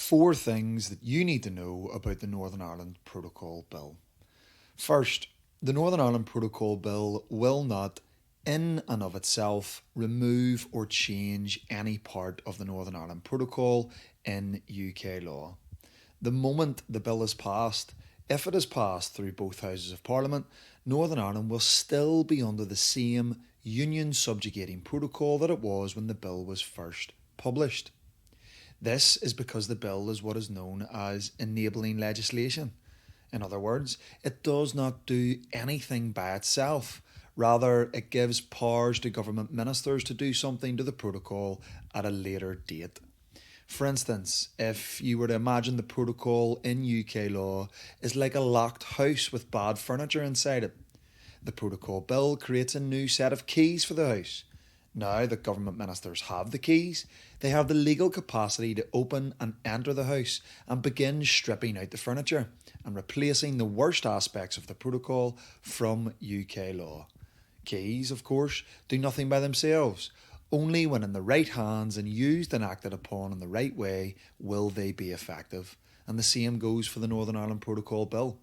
4 things that you need to know about the Northern Ireland Protocol Bill. First, the Northern Ireland Protocol Bill will not, in and of itself, remove or change any part of the Northern Ireland Protocol in UK law. The moment the bill is passed, if it is passed through both Houses of Parliament, Northern Ireland will still be under the same union subjugating protocol that it was when the bill was first published. This is because the bill is what is known as enabling legislation. In other words, it does not do anything by itself. Rather, it gives powers to government ministers to do something to the protocol at a later date. For instance, if you were to imagine the protocol in UK law is like a locked house with bad furniture inside it. The protocol bill creates a new set of keys for the house. Now that government ministers have the keys, they have the legal capacity to open and enter the house and begin stripping out the furniture and replacing the worst aspects of the protocol from UK law. Keys, of course, do nothing by themselves. Only when in the right hands and used and acted upon in the right way will they be effective. And the same goes for the Northern Ireland Protocol Bill.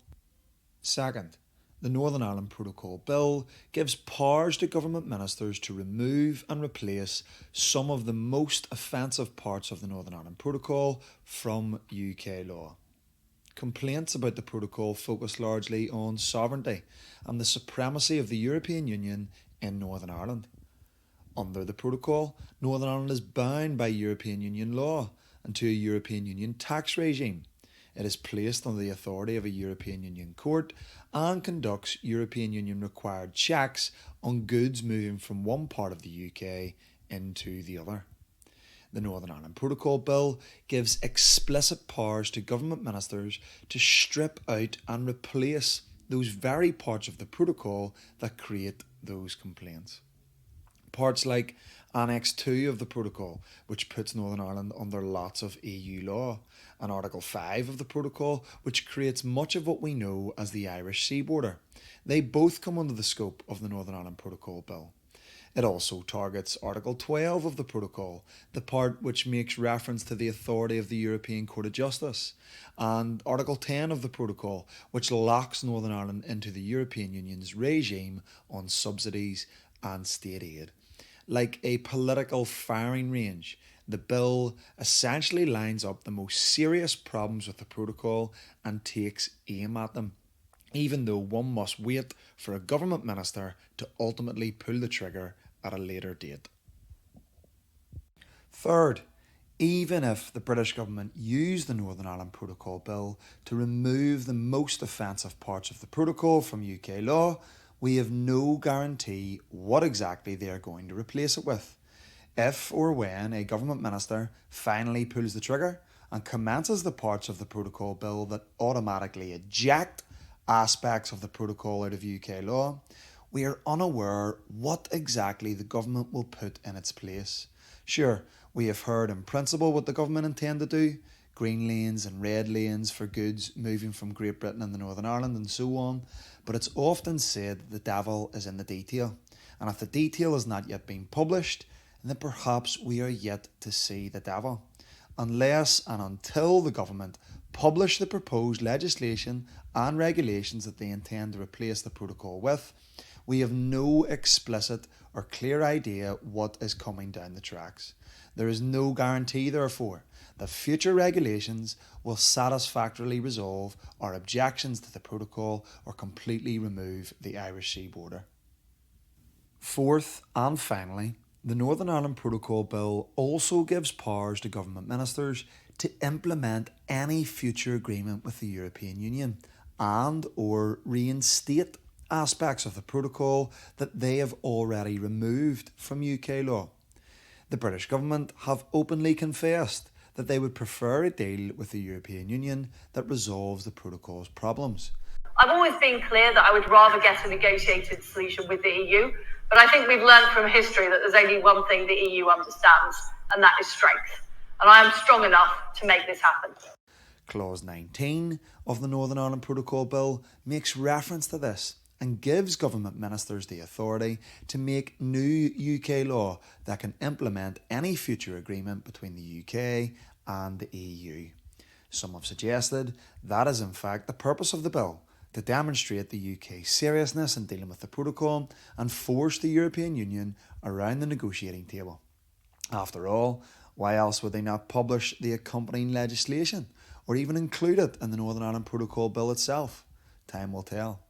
Second, the Northern Ireland Protocol Bill gives powers to government ministers to remove and replace some of the most offensive parts of the Northern Ireland Protocol from UK law. Complaints about the protocol focus largely on sovereignty and the supremacy of the European Union in Northern Ireland. Under the protocol, Northern Ireland is bound by European Union law and to a European Union tax regime. It is placed under the authority of a European Union court and conducts European Union required checks on goods moving from one part of the UK into the other. The Northern Ireland Protocol Bill gives explicit powers to government ministers to strip out and replace those very parts of the protocol that create those complaints. Parts like Annex 2 of the protocol, which puts Northern Ireland under lots of EU law, and Article 5 of the protocol, which creates much of what we know as the Irish sea border. They both come under the scope of the Northern Ireland Protocol Bill. It also targets Article 12 of the protocol, the part which makes reference to the authority of the European Court of Justice, and Article 10 of the protocol, which locks Northern Ireland into the European Union's regime on subsidies and state aid. Like a political firing range, the bill essentially lines up the most serious problems with the protocol and takes aim at them, even though one must wait for a government minister to ultimately pull the trigger at a later date. Third, even if the British government used the Northern Ireland Protocol Bill to remove the most offensive parts of the protocol from UK law, we have no guarantee what exactly they are going to replace it with. If or when a government minister finally pulls the trigger and commences the parts of the protocol bill that automatically eject aspects of the protocol out of UK law, we are unaware what exactly the government will put in its place. Sure, we have heard in principle what the government intend to do, green lanes and red lanes for goods moving from Great Britain and the Northern Ireland and so on, but it's often said that the devil is in the detail, and if the detail has not yet been published, then perhaps we are yet to see the devil. Unless and until the government publish the proposed legislation and regulations that they intend to replace the protocol with, we have no explicit or clear idea what is coming down the tracks. There is no guarantee, therefore, that future regulations will satisfactorily resolve our objections to the protocol or completely remove the Irish sea border. Fourth and finally, the Northern Ireland Protocol Bill also gives powers to government ministers to implement any future agreement with the European Union and or reinstate aspects of the protocol that they have already removed from UK law. The British government have openly confessed that they would prefer a deal with the European Union that resolves the protocol's problems. I've always been clear that I would rather get a negotiated solution with the EU, but I think we've learned from history that there's only one thing the EU understands, and that is strength. And I am strong enough to make this happen. Clause 19 of the Northern Ireland Protocol Bill makes reference to this and gives government ministers the authority to make new UK law that can implement any future agreement between the UK and the EU. Some have suggested that is in fact the purpose of the bill, to demonstrate the UK's seriousness in dealing with the protocol and force the European Union around the negotiating table. After all, why else would they not publish the accompanying legislation or even include it in the Northern Ireland Protocol Bill itself? Time will tell.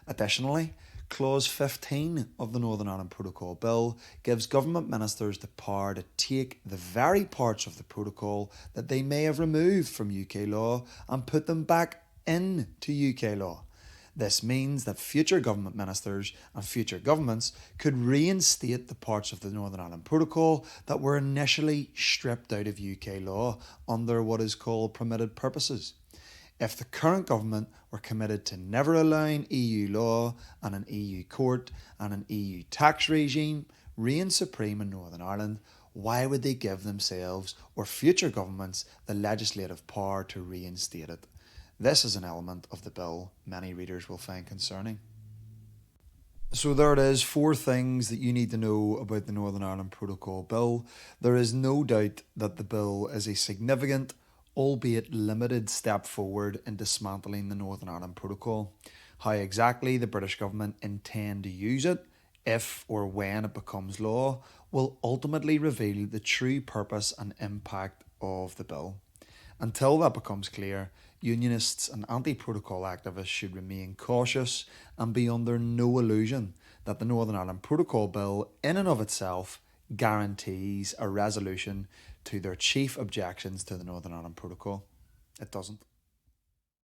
Additionally, Clause 15 of the Northern Ireland Protocol Bill gives government ministers the power to take the very parts of the protocol that they may have removed from UK law and put them back into UK law. This means that future government ministers and future governments could reinstate the parts of the Northern Ireland Protocol that were initially stripped out of UK law under what is called permitted purposes. If the current government were committed to never allowing EU law and an EU court and an EU tax regime reign supreme in Northern Ireland, why would they give themselves or future governments the legislative power to reinstate it? This is an element of the bill many readers will find concerning. So there it is, 4 things that you need to know about the Northern Ireland Protocol Bill. There is no doubt that the bill is a significant, albeit limited, step forward in dismantling the Northern Ireland Protocol. How exactly the British government intend to use it, if or when it becomes law, will ultimately reveal the true purpose and impact of the bill. Until that becomes clear, Unionists and anti-protocol activists should remain cautious and be under no illusion that the Northern Ireland Protocol Bill in and of itself guarantees a resolution to their chief objections to the Northern Ireland Protocol. It doesn't.